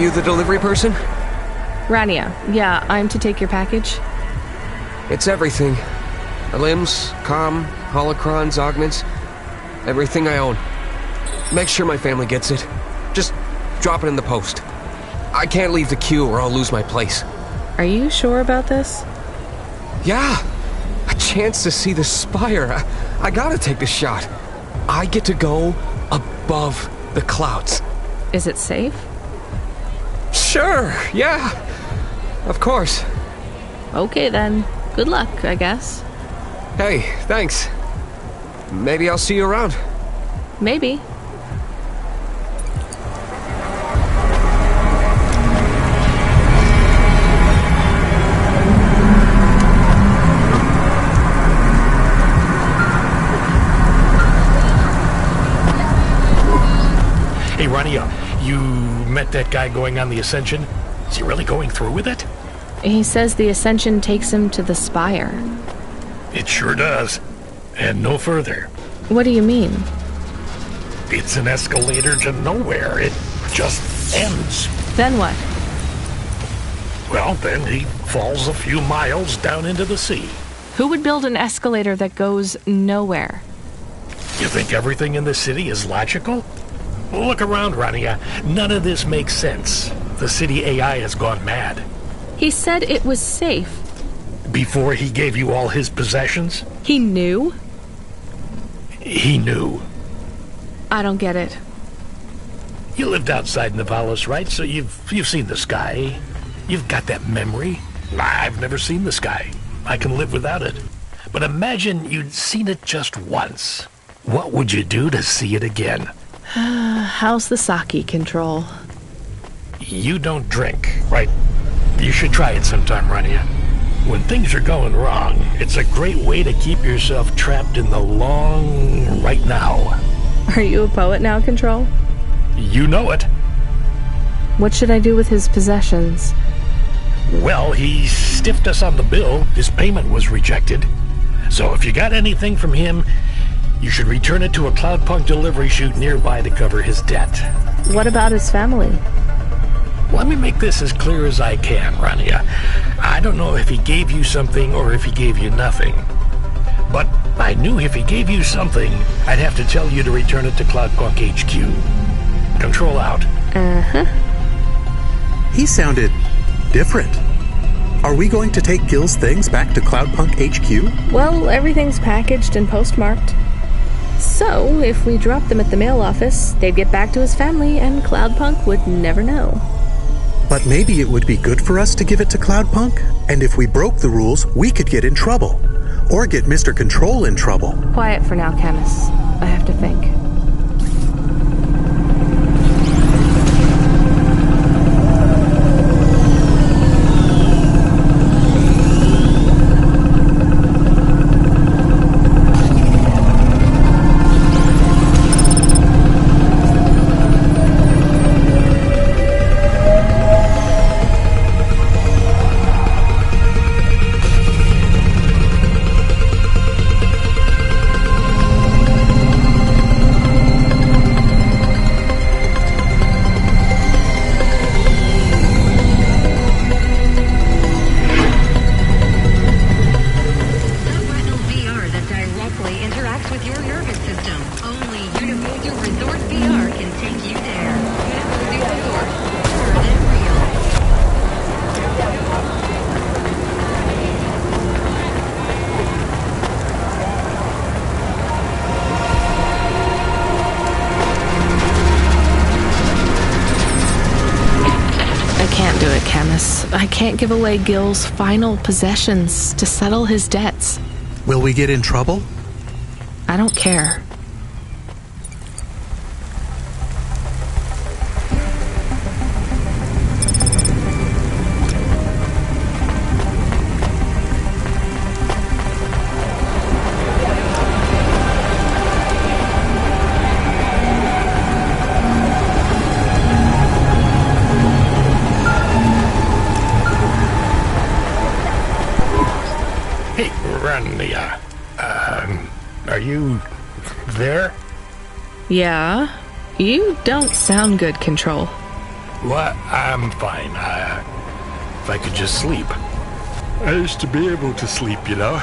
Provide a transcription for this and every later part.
you the delivery person? Rania, yeah, I'm to take your package. It's everything. Limbs, comm, holocrons, augments. Everything I own. Make sure my family gets it. Just drop it in the post. I can't leave the queue or I'll lose my place. Are you sure about this? Yeah! A chance to see the spire. I gotta take the shot. I get to go above the clouds. Is it safe? Sure, yeah. Of course. Okay then. Good luck, I guess. Hey, thanks. Maybe I'll see you around. Maybe. Hey, Rania, you met that guy going on the Ascension? Is he really going through with it? He says the Ascension takes him to the spire. It sure does. And no further. What do you mean? It's an escalator to nowhere. It just ends. Then what? Well, then he falls a few miles down into the sea. Who would build an escalator that goes nowhere? You think everything in the city is logical? Look around, Rania. None of this makes sense. The city AI has gone mad. He said it was safe. Before he gave you all his possessions? He knew? He knew. I don't get it. You lived outside Nivalis, right? So you've seen the sky. You've got that memory. I've never seen the sky. I can live without it. But imagine you'd seen it just once. What would you do to see it again? How's the sake control? You don't drink, right? You should try it sometime, Rania. When things are going wrong, it's a great way to keep yourself trapped in the long right now. Are you a poet now, Control? You know it. What should I do with his possessions? Well, he stiffed us on the bill. His payment was rejected. So if you got anything from him, you should return it to a Cloudpunk delivery chute nearby to cover his debt. What about his family? Let me make this as clear as I can, Rania. I don't know if he gave you something or if he gave you nothing. But I knew if he gave you something, I'd have to tell you to return it to Cloudpunk HQ. Control out. Uh-huh. He sounded different. Are we going to take Gil's things back to Cloudpunk HQ? Well, everything's packaged and postmarked. So, if we dropped them at the mail office, they'd get back to his family and Cloudpunk would never know. But maybe it would be good for us to give it to Cloudpunk? And if we broke the rules, we could get in trouble. Or get Mr. Control in trouble. Quiet for now, Camus. I have to think. I can't give away Gil's final possessions to settle his debts. Will we get in trouble? I don't care. Are you there? Yeah? You don't sound good, Control. Well, I'm fine. If I could just sleep. I used to be able to sleep, you know?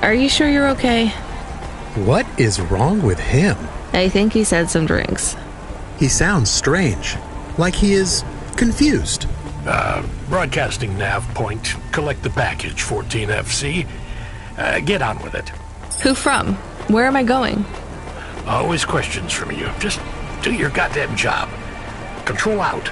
Are you sure you're okay? What is wrong with him? I think he's had some drinks. He sounds strange, like he is confused. Broadcasting nav point. Collect the package, 14FC. Get on with it. Who from? Where am I going? Always questions from you. Just do your goddamn job. Control out.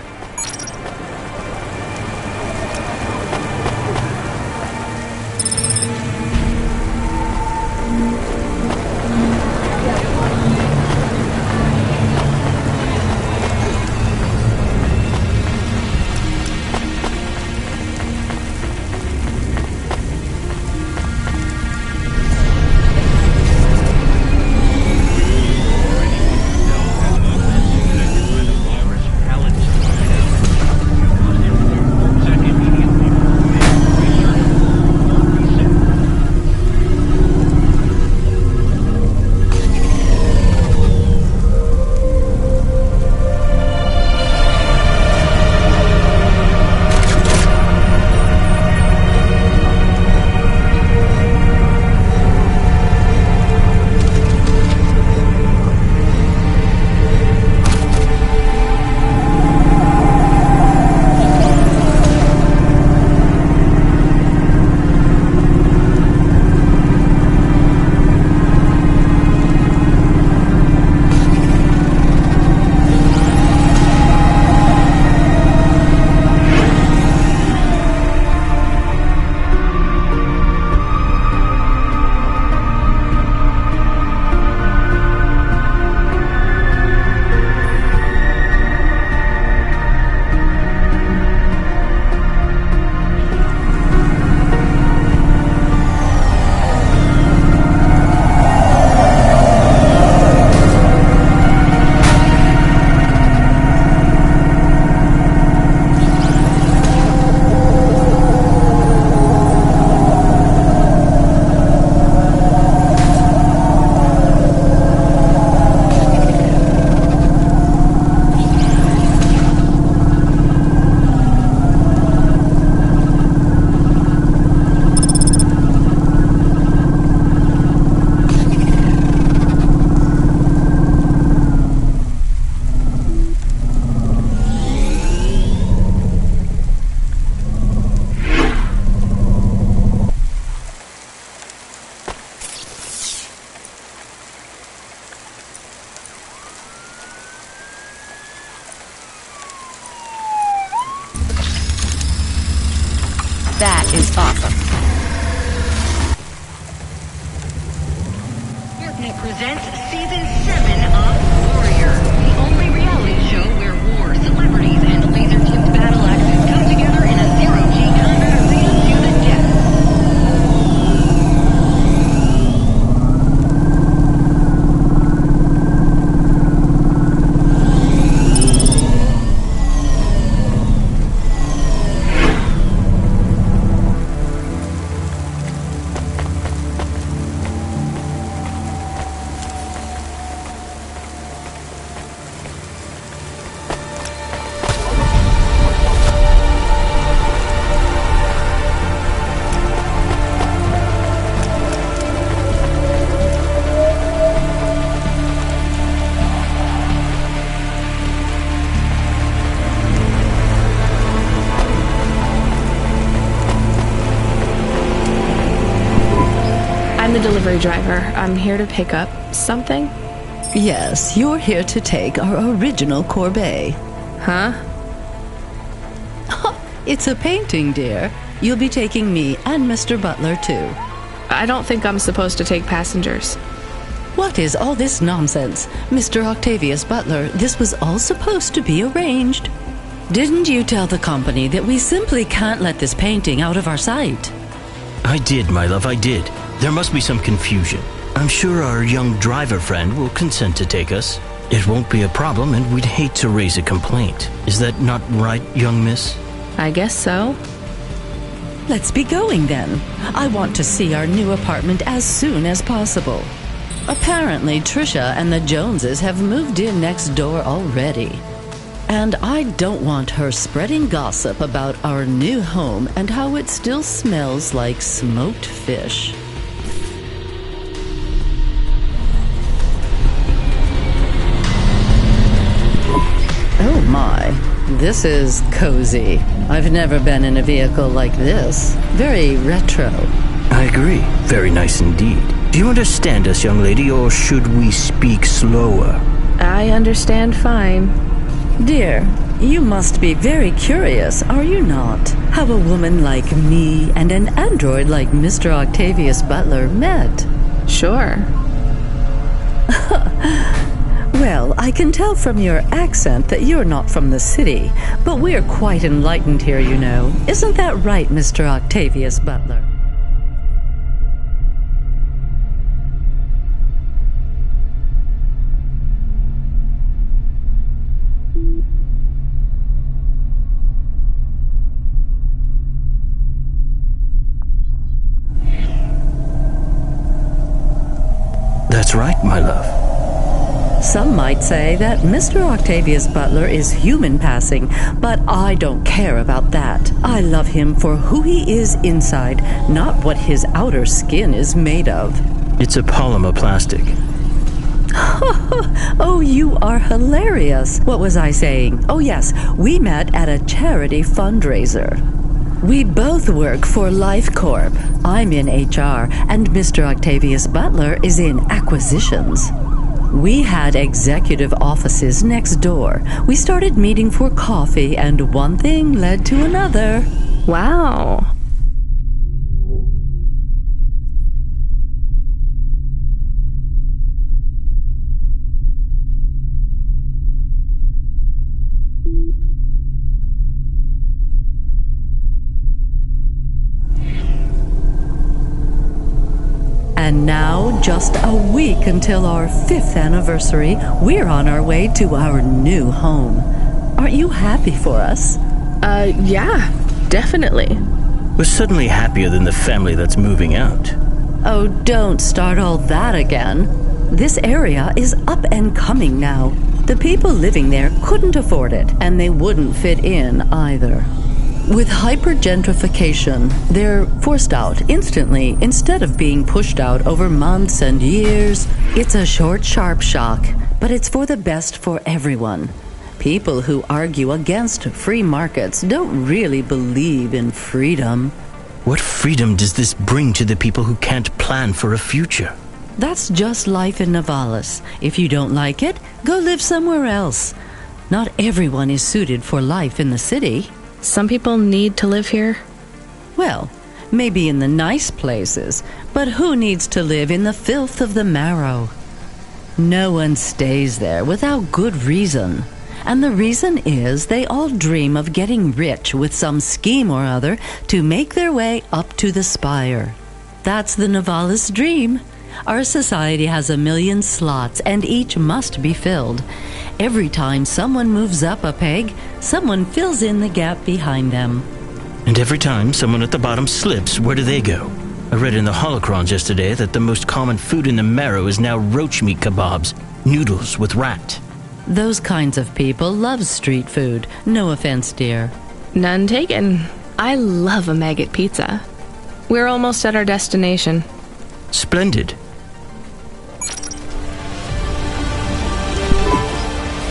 That is awesome. Darknet presents Season 7 of Warrior, the only reality show where war, celebrities, and laser-tipped battle axes come together in a zero-G combat arena to the death. I'm the delivery driver. I'm here to pick up something. Yes, you're here to take our original Corbeil. Huh? It's a painting, dear. You'll be taking me and Mr. Butler, too. I don't think I'm supposed to take passengers. What is all this nonsense? Mr. Octavius Butler, this was all supposed to be arranged. Didn't you tell the company that we simply can't let this painting out of our sight? I did, my love, I did. There must be some confusion. I'm sure our young driver friend will consent to take us. It won't be a problem, and we'd hate to raise a complaint. Is that not right, young miss? I guess so. Let's be going then. I want to see our new apartment as soon as possible. Apparently, Trisha and the Joneses have moved in next door already. And I don't want her spreading gossip about our new home and how it still smells like smoked fish. Oh my, this is cozy. I've never been in a vehicle like this. Very retro. I agree. Very nice indeed. Do you understand us, young lady, or should we speak slower? I understand fine. Dear, you must be very curious, are you not? How a woman like me and an android like Mr. Octavius Butler met. Sure. Well, I can tell from your accent that you're not from the city, but we're quite enlightened here, you know. Isn't that right, Mr. Octavius Butler? That's right, my love. Some might say that Mr. Octavius Butler is human passing, but I don't care about that. I love him for who he is inside, not what his outer skin is made of. It's a polymer plastic. Oh, you are hilarious. What was I saying? Oh yes, we met at a charity fundraiser. We both work for Life Corp. I'm in HR, and Mr. Octavius Butler is in acquisitions. We had executive offices next door. We started meeting for coffee, and one thing led to another. Wow. And now, just a week until our 5th anniversary, we're on our way to our new home. Aren't you happy for us? Yeah, definitely. We're suddenly happier than the family that's moving out. Oh, don't start all that again. This area is up and coming now. The people living there couldn't afford it, and they wouldn't fit in either. With hypergentrification, they're forced out instantly instead of being pushed out over months and years. It's a short, sharp shock, but it's for the best for everyone. People who argue against free markets don't really believe in freedom. What freedom does this bring to the people who can't plan for a future? That's just life in Navalis. If you don't like it, go live somewhere else. Not everyone is suited for life in the city. Some people need to live here. Well, maybe in the nice places, but who needs to live in the filth of the marrow? No one stays there without good reason. And the reason is they all dream of getting rich with some scheme or other to make their way up to the spire. That's the Navalis dream. Our society has 1 million slots, and each must be filled. Every time someone moves up a peg, someone fills in the gap behind them. And every time someone at the bottom slips, where do they go? I read in the holocrons yesterday that the most common food in the marrow is now roach meat kebabs, noodles with rat. Those kinds of people love street food. No offense, dear. None taken. I love a maggot pizza. We're almost at our destination. Splendid.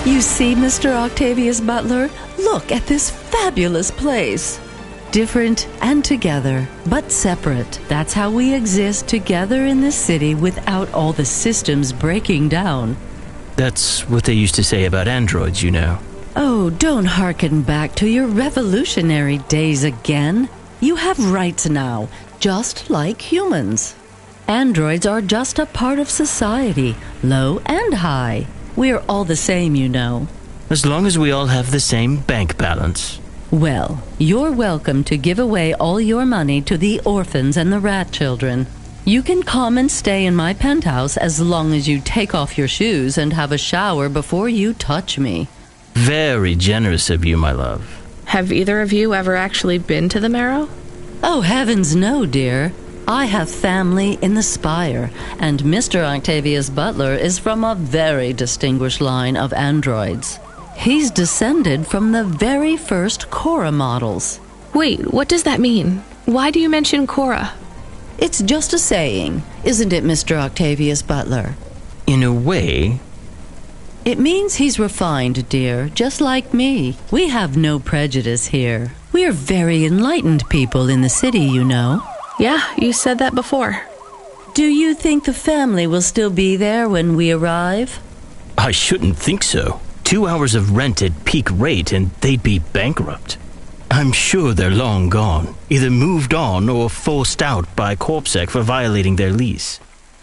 You see, Mr. Octavius Butler? Look at this fabulous place. Different and together, but separate. That's how we exist together in the city without all the systems breaking down. That's what they used to say about androids, you know. Oh, don't hearken back to your revolutionary days again. You have rights now, just like humans. Androids are just a part of society, low and high. We're all the same, you know. As long as we all have the same bank balance. Well, you're welcome to give away all your money to the orphans and the rat children. You can come and stay in my penthouse as long as you take off your shoes and have a shower before you touch me. Very generous of you, my love. Have either of you ever actually been to the Marrow? Oh, heavens no, dear. I have family in the Spire, and Mr. Octavius Butler is from a very distinguished line of androids. He's descended from the very first Cora models. Wait, what does that mean? Why do you mention Cora? It's just a saying, isn't it, Mr. Octavius Butler? In a way, It means he's refined, dear, just like me. We have no prejudice here. We're very enlightened people in the city, you know. Yeah, you said that before. Do you think the family will still be there when we arrive? I shouldn't think so. 2 hours of rent at peak rate and they'd be bankrupt. I'm sure they're long gone, either moved on or forced out by Corpsec for violating their lease.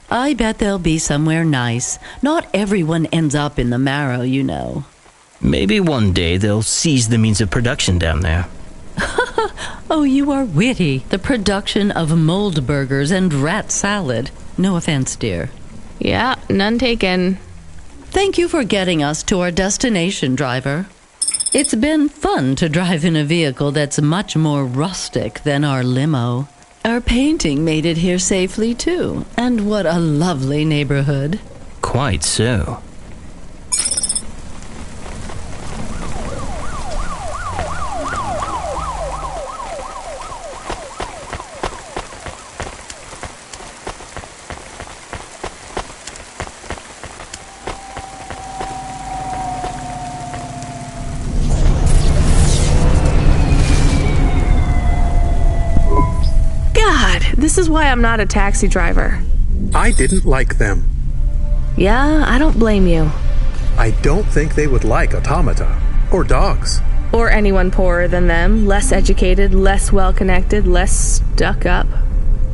I bet they'll be somewhere nice. Not everyone ends up in the Marrow, you know. Maybe one day they'll seize the means of production down there. Oh, you are witty. The production of mold burgers and rat salad. No offense, dear. Yeah, none taken. Thank you for getting us to our destination, driver. It's been fun to drive in a vehicle that's much more rustic than our limo. Our painting made it here safely, too. And what a lovely neighborhood. Quite so. This is why I'm not a taxi driver. I didn't like them. Yeah, I don't blame you. I don't think they would like automata or dogs. Or anyone poorer than them, less educated, less well-connected, less stuck up.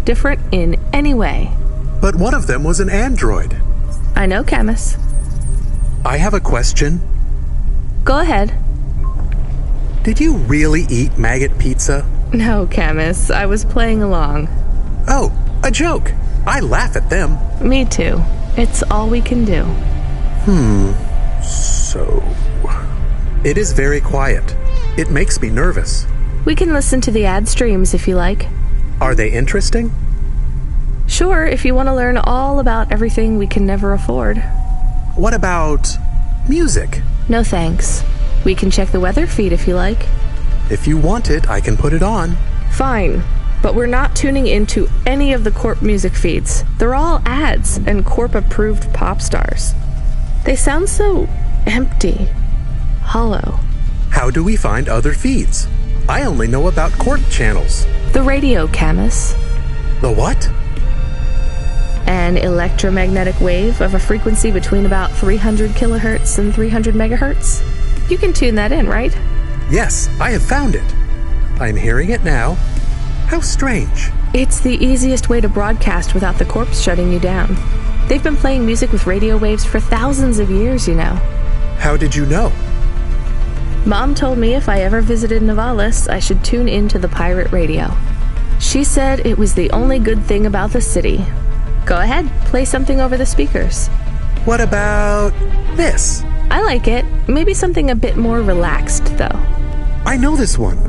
Different in any way. But one of them was an android. I know, Camus. I have a question. Go ahead. Did you really eat maggot pizza? No, Camus. I was playing along. Oh, a joke. I laugh at them. Me too. It's all we can do. So... It is very quiet. It makes me nervous. We can listen to the ad streams if you like. Are they interesting? Sure, if you want to learn all about everything we can never afford. What about music? No thanks. We can check the weather feed if you like. If you want it, I can put it on. Fine, but we're not tuning into any of the Corp music feeds. They're all ads and Corp-approved pop stars. They sound so empty, hollow. How do we find other feeds? I only know about Corp channels. The radio, Camus. The what? An electromagnetic wave of a frequency between about 300 kilohertz and 300 megahertz. You can tune that in, right? Yes, I have found it. I'm hearing it now. How strange. It's the easiest way to broadcast without the Corps shutting you down. They've been playing music with radio waves for thousands of years, you know. How did you know? Mom told me if I ever visited Novalis, I should tune into the pirate radio. She said it was the only good thing about the city. Go ahead, play something over the speakers. What about this? I like it. Maybe something a bit more relaxed, though. I know this one.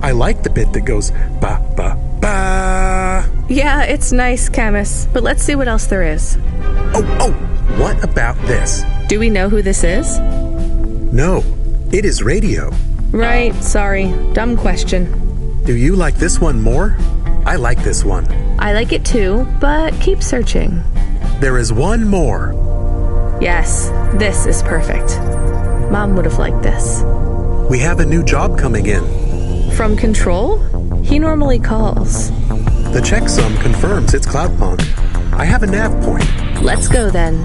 I like the bit that goes ba ba ba. Yeah, it's nice, Camus, but let's see what else there is. Oh, what about this? Do we know who this is? No, it is radio. Right, sorry. Dumb question. Do you like this one more? I like this one. I like it too, but keep searching. There is one more. Yes, this is perfect. Mom would have liked this. We have a new job coming in. From Control? He normally calls. The checksum confirms it's Cloudpunk. I have a nav point. Let's go then.